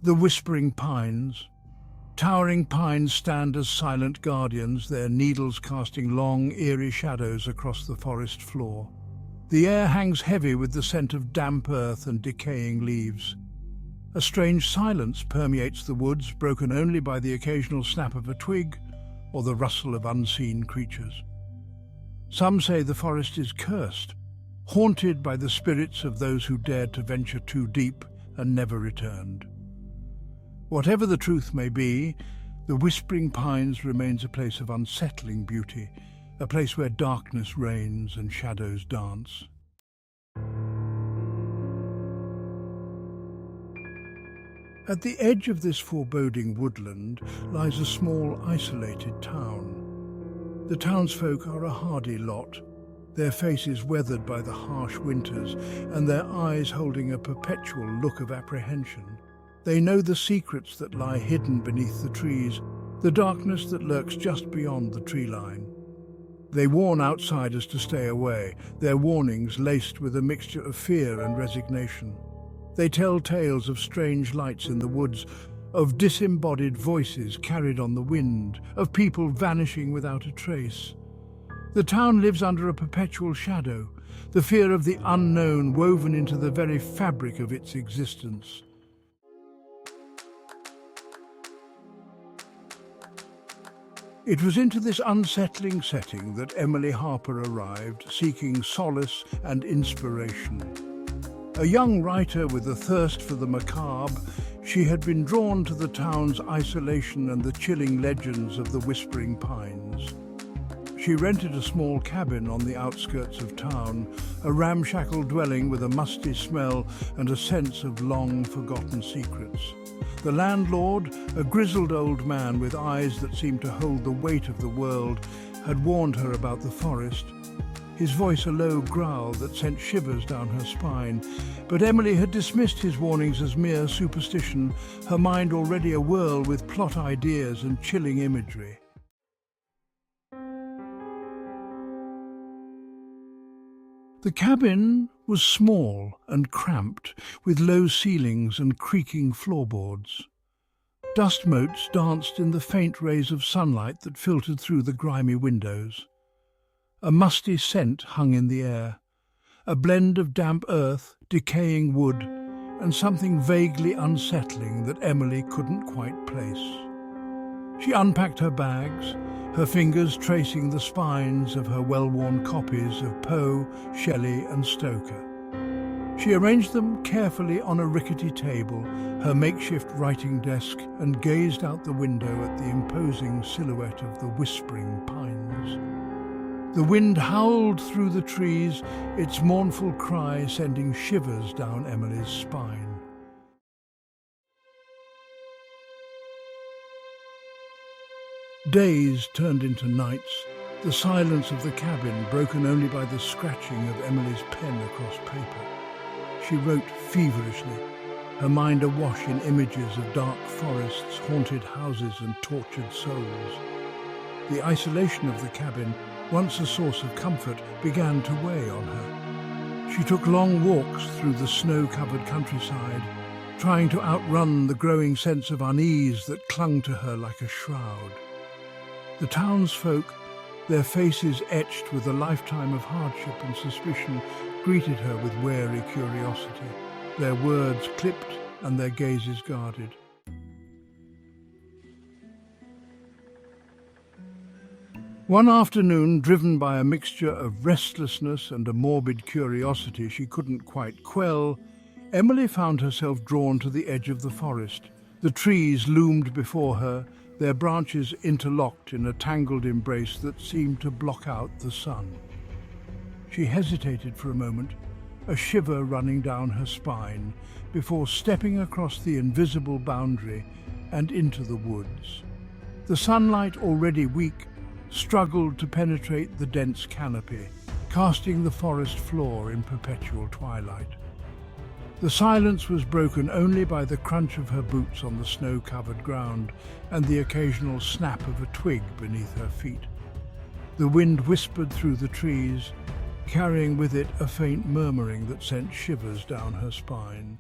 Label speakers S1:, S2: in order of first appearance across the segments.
S1: The whispering pines. Towering pines stand as silent guardians, their needles casting long, eerie shadows across the forest floor. The air hangs heavy with the scent of damp earth and decaying leaves. A strange silence permeates the woods, broken only by the occasional snap of a twig or the rustle of unseen creatures. Some say the forest is cursed, haunted by the spirits of those who dared to venture too deep and never returned. Whatever the truth may be, the Whispering Pines remains a place of unsettling beauty, a place where darkness reigns and shadows dance. At the edge of this foreboding woodland lies a small, isolated town. The townsfolk are a hardy lot, their faces weathered by the harsh winters and their eyes holding a perpetual look of apprehension. They know the secrets that lie hidden beneath the trees, the darkness that lurks just beyond the tree line. They warn outsiders to stay away, their warnings laced with a mixture of fear and resignation. They tell tales of strange lights in the woods, of disembodied voices carried on the wind, of people vanishing without a trace. The town lives under a perpetual shadow, the fear of the unknown woven into the very fabric of its existence. It was into this unsettling setting that Emily Harper arrived, seeking solace and inspiration. A young writer with a thirst for the macabre, she had been drawn to the town's isolation and the chilling legends of the Whispering Pines. She rented a small cabin on the outskirts of town, a ramshackle dwelling with a musty smell and a sense of long-forgotten secrets. The landlord, a grizzled old man with eyes that seemed to hold the weight of the world, had warned her about the forest. His voice a low growl that sent shivers down her spine, but Emily had dismissed his warnings as mere superstition, her mind already awhirl with plot ideas and chilling imagery. The cabin was small and cramped, with low ceilings and creaking floorboards. Dust motes danced in the faint rays of sunlight that filtered through the grimy windows. A musty scent hung in the air, a blend of damp earth, decaying wood, and something vaguely unsettling that Emily couldn't quite place. She unpacked her bags, her fingers tracing the spines of her well-worn copies of Poe, Shelley and Stoker. She arranged them carefully on a rickety table, her makeshift writing desk, and gazed out the window at the imposing silhouette of the Whispering Pines. The wind howled through the trees, its mournful cry sending shivers down Emily's spine. Days turned into nights, the silence of the cabin broken only by the scratching of Emily's pen across paper. She wrote feverishly, her mind awash in images of dark forests, haunted houses and tortured souls. The isolation of the cabin, once a source of comfort, began to weigh on her. She took long walks through the snow-covered countryside, trying to outrun the growing sense of unease that clung to her like a shroud. The townsfolk, their faces etched with a lifetime of hardship and suspicion, greeted her with wary curiosity, their words clipped and their gazes guarded. One afternoon, driven by a mixture of restlessness and a morbid curiosity she couldn't quite quell, Emily found herself drawn to the edge of the forest. The trees loomed before her, their branches interlocked in a tangled embrace that seemed to block out the sun. She hesitated for a moment, a shiver running down her spine, before stepping across the invisible boundary and into the woods. The sunlight, already weak, struggled to penetrate the dense canopy, casting the forest floor in perpetual twilight. The silence was broken only by the crunch of her boots on the snow-covered ground and the occasional snap of a twig beneath her feet. The wind whispered through the trees, carrying with it a faint murmuring that sent shivers down her spine.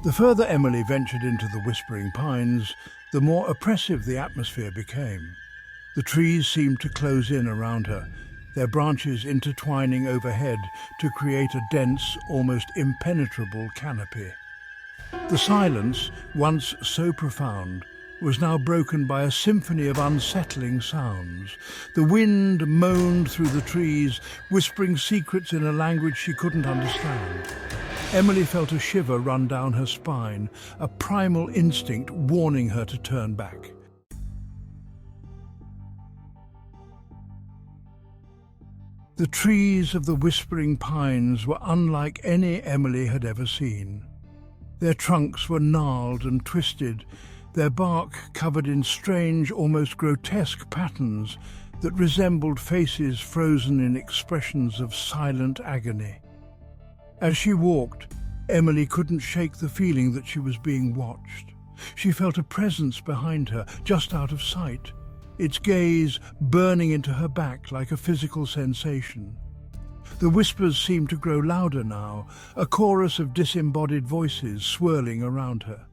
S1: The further Emily ventured into the Whispering Pines, the more oppressive the atmosphere became. The trees seemed to close in around her, their branches intertwining overhead to create a dense, almost impenetrable canopy. The silence, once so profound, was now broken by a symphony of unsettling sounds. The wind moaned through the trees, whispering secrets in a language she couldn't understand. Emily felt a shiver run down her spine, a primal instinct warning her to turn back. The trees of the Whispering Pines were unlike any Emily had ever seen. Their trunks were gnarled and twisted, their bark covered in strange, almost grotesque patterns that resembled faces frozen in expressions of silent agony. As she walked, Emily couldn't shake the feeling that she was being watched. She felt a presence behind her, just out of sight, its gaze burning into her back like a physical sensation. The whispers seemed to grow louder now, a chorus of disembodied voices swirling around her.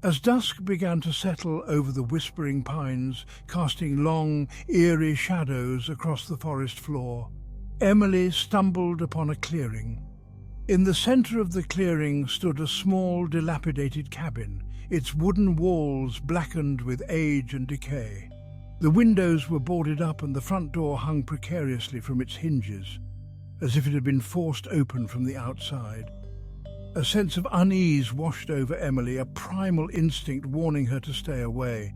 S1: As dusk began to settle over the Whispering Pines, casting long, eerie shadows across the forest floor, Emily stumbled upon a clearing. In the center of the clearing stood a small, dilapidated cabin, its wooden walls blackened with age and decay. The windows were boarded up and the front door hung precariously from its hinges, as if it had been forced open from the outside. A sense of unease washed over Emily, a primal instinct warning her to stay away.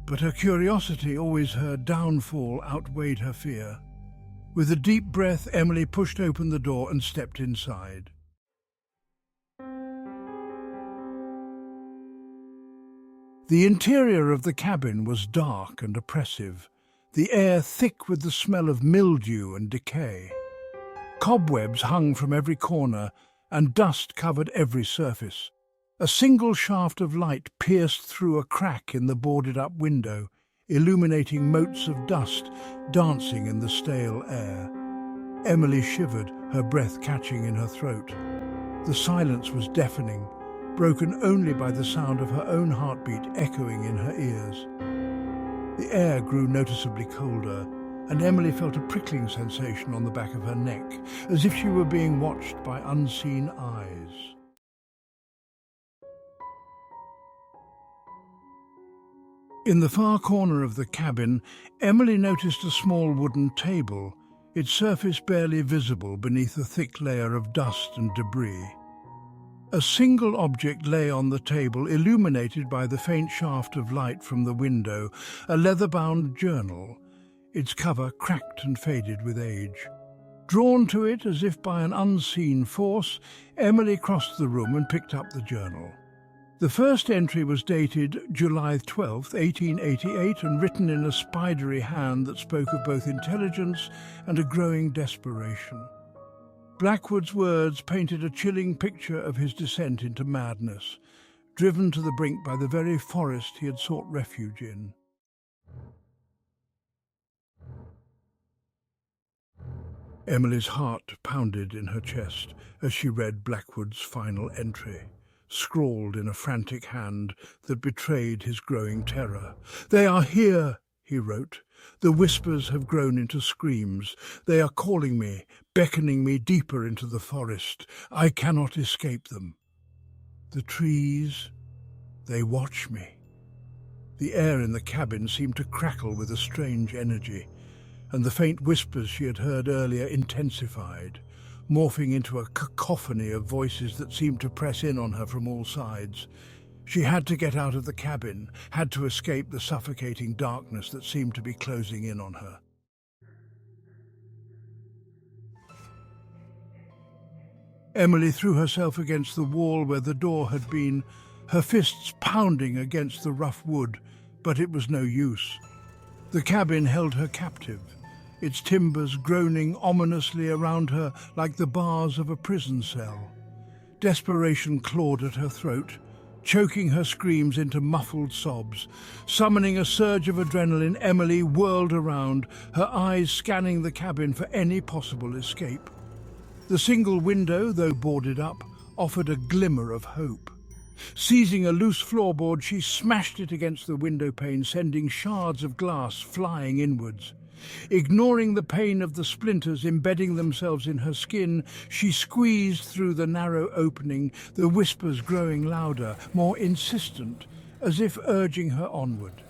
S1: But her curiosity, always her downfall, outweighed her fear. With a deep breath, Emily pushed open the door and stepped inside. The interior of the cabin was dark and oppressive, the air thick with the smell of mildew and decay. Cobwebs hung from every corner, and dust covered every surface. A single shaft of light pierced through a crack in the boarded-up window, illuminating motes of dust dancing in the stale air. Emily shivered, her breath catching in her throat. The silence was deafening, broken only by the sound of her own heartbeat echoing in her ears. The air grew noticeably colder, and Emily felt a prickling sensation on the back of her neck, as if she were being watched by unseen eyes. In the far corner of the cabin, Emily noticed a small wooden table, its surface barely visible beneath a thick layer of dust and debris. A single object lay on the table, illuminated by the faint shaft of light from the window, a leather-bound journal, its cover cracked and faded with age. Drawn to it as if by an unseen force, Emily crossed the room and picked up the journal. The first entry was dated July 12, 1888, and written in a spidery hand that spoke of both intelligence and a growing desperation. Blackwood's words painted a chilling picture of his descent into madness, driven to the brink by the very forest he had sought refuge in. Emily's heart pounded in her chest as she read Blackwood's final entry, scrawled in a frantic hand that betrayed his growing terror. "They are here," he wrote. "The whispers have grown into screams. They are calling me, beckoning me deeper into the forest. I cannot escape them. The trees, they watch me." The air in the cabin seemed to crackle with a strange energy, and the faint whispers she had heard earlier intensified, morphing into a cacophony of voices that seemed to press in on her from all sides. She had to get out of the cabin, had to escape the suffocating darkness that seemed to be closing in on her. Emily threw herself against the wall where the door had been, her fists pounding against the rough wood, but it was no use. The cabin held her captive, its timbers groaning ominously around her like the bars of a prison cell. Desperation clawed at her throat, choking her screams into muffled sobs. Summoning a surge of adrenaline, Emily whirled around, her eyes scanning the cabin for any possible escape. The single window, though boarded up, offered a glimmer of hope. Seizing a loose floorboard, she smashed it against the window pane, sending shards of glass flying inwards. Ignoring the pain of the splinters embedding themselves in her skin, she squeezed through the narrow opening, the whispers growing louder, more insistent, as if urging her onward.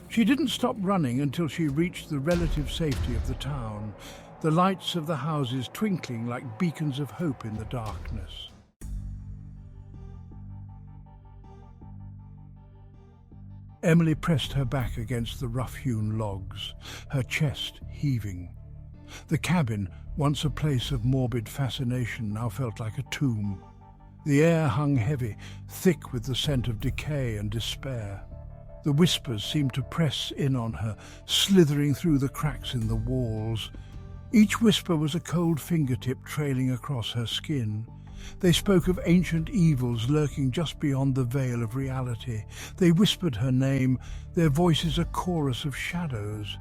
S1: She didn't stop running until she reached the relative safety of the town, the lights of the houses twinkling like beacons of hope in the darkness. Emily pressed her back against the rough-hewn logs, her chest heaving. The cabin, once a place of morbid fascination, now felt like a tomb. The air hung heavy, thick with the scent of decay and despair. The whispers seemed to press in on her, slithering through the cracks in the walls. Each whisper was a cold fingertip trailing across her skin. They spoke of ancient evils lurking just beyond the veil of reality. They whispered her name, their voices a chorus of shadows.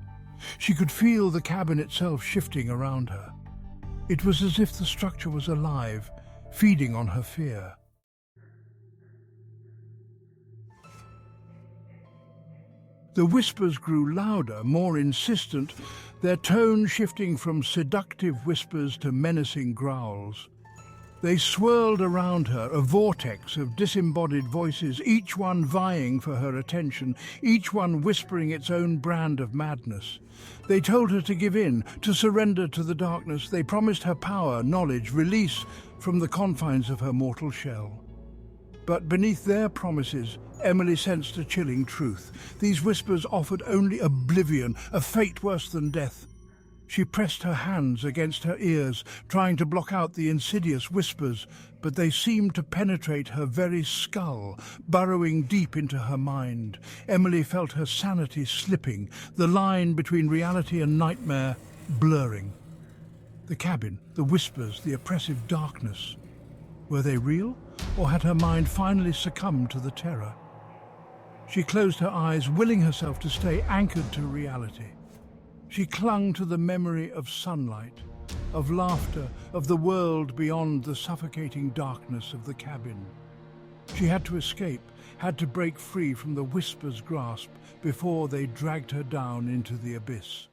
S1: She could feel the cabin itself shifting around her. It was as if the structure was alive, feeding on her fear. The whispers grew louder, more insistent, their tone shifting from seductive whispers to menacing growls. They swirled around her, a vortex of disembodied voices, each one vying for her attention, each one whispering its own brand of madness. They told her to give in, to surrender to the darkness. They promised her power, knowledge, release from the confines of her mortal shell. But beneath their promises, Emily sensed a chilling truth. These whispers offered only oblivion, a fate worse than death. She pressed her hands against her ears, trying to block out the insidious whispers, but they seemed to penetrate her very skull, burrowing deep into her mind. Emily felt her sanity slipping, the line between reality and nightmare blurring. The cabin, the whispers, the oppressive darkness. Were they real, or had her mind finally succumbed to the terror? She closed her eyes, willing herself to stay anchored to reality. She clung to the memory of sunlight, of laughter, of the world beyond the suffocating darkness of the cabin. She had to escape, had to break free from the whisper's grasp before they dragged her down into the abyss.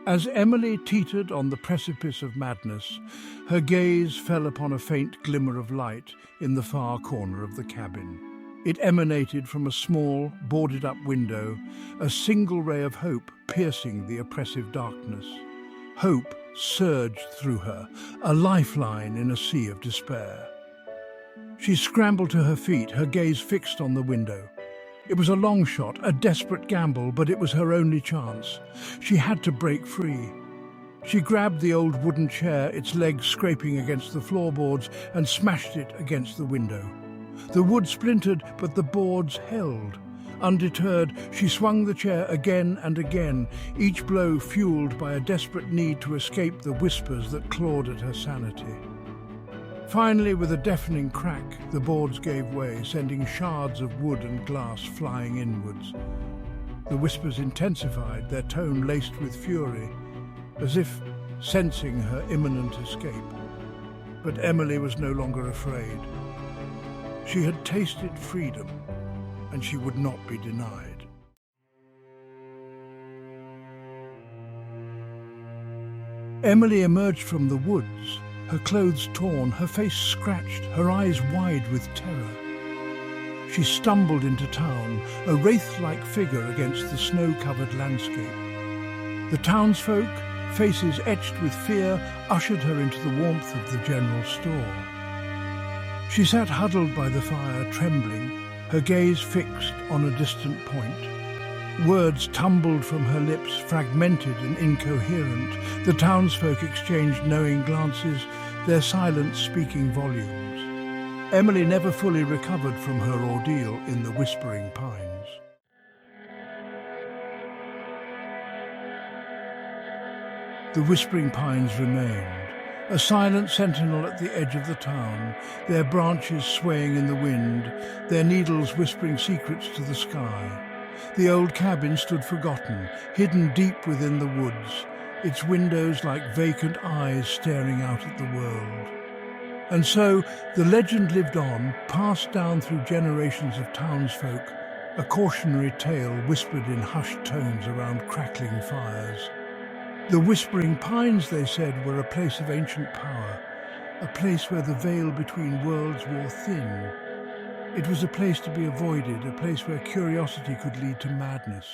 S1: As Emily teetered on the precipice of madness, her gaze fell upon a faint glimmer of light in the far corner of the cabin. It emanated from a small, boarded-up window, a single ray of hope piercing the oppressive darkness. Hope surged through her, a lifeline in a sea of despair. She scrambled to her feet, her gaze fixed on the window. It was a long shot, a desperate gamble, but it was her only chance. She had to break free. She grabbed the old wooden chair, its legs scraping against the floorboards, and smashed it against the window. The wood splintered, but the boards held. Undeterred, she swung the chair again and again, each blow fueled by a desperate need to escape the whispers that clawed at her sanity. Finally, with a deafening crack, the boards gave way, sending shards of wood and glass flying inwards. The whispers intensified, their tone laced with fury, as if sensing her imminent escape. But Emily was no longer afraid. She had tasted freedom, and she would not be denied. Emily emerged from the woods, her clothes torn, her face scratched, her eyes wide with terror. She stumbled into town, a wraith-like figure against the snow-covered landscape. The townsfolk, faces etched with fear, ushered her into the warmth of the general store. She sat huddled by the fire, trembling, her gaze fixed on a distant point. Words tumbled from her lips, fragmented and incoherent. The townsfolk exchanged knowing glances, their silence speaking volumes. Emily never fully recovered from her ordeal in the Whispering Pines. The Whispering Pines remained, a silent sentinel at the edge of the town, their branches swaying in the wind, their needles whispering secrets to the sky. The old cabin stood forgotten, hidden deep within the woods, its windows like vacant eyes staring out at the world. And so the legend lived on, passed down through generations of townsfolk, a cautionary tale whispered in hushed tones around crackling fires. The whispering pines, they said, were a place of ancient power, a place where the veil between worlds wore thin. It was a place to be avoided, a place where curiosity could lead to madness.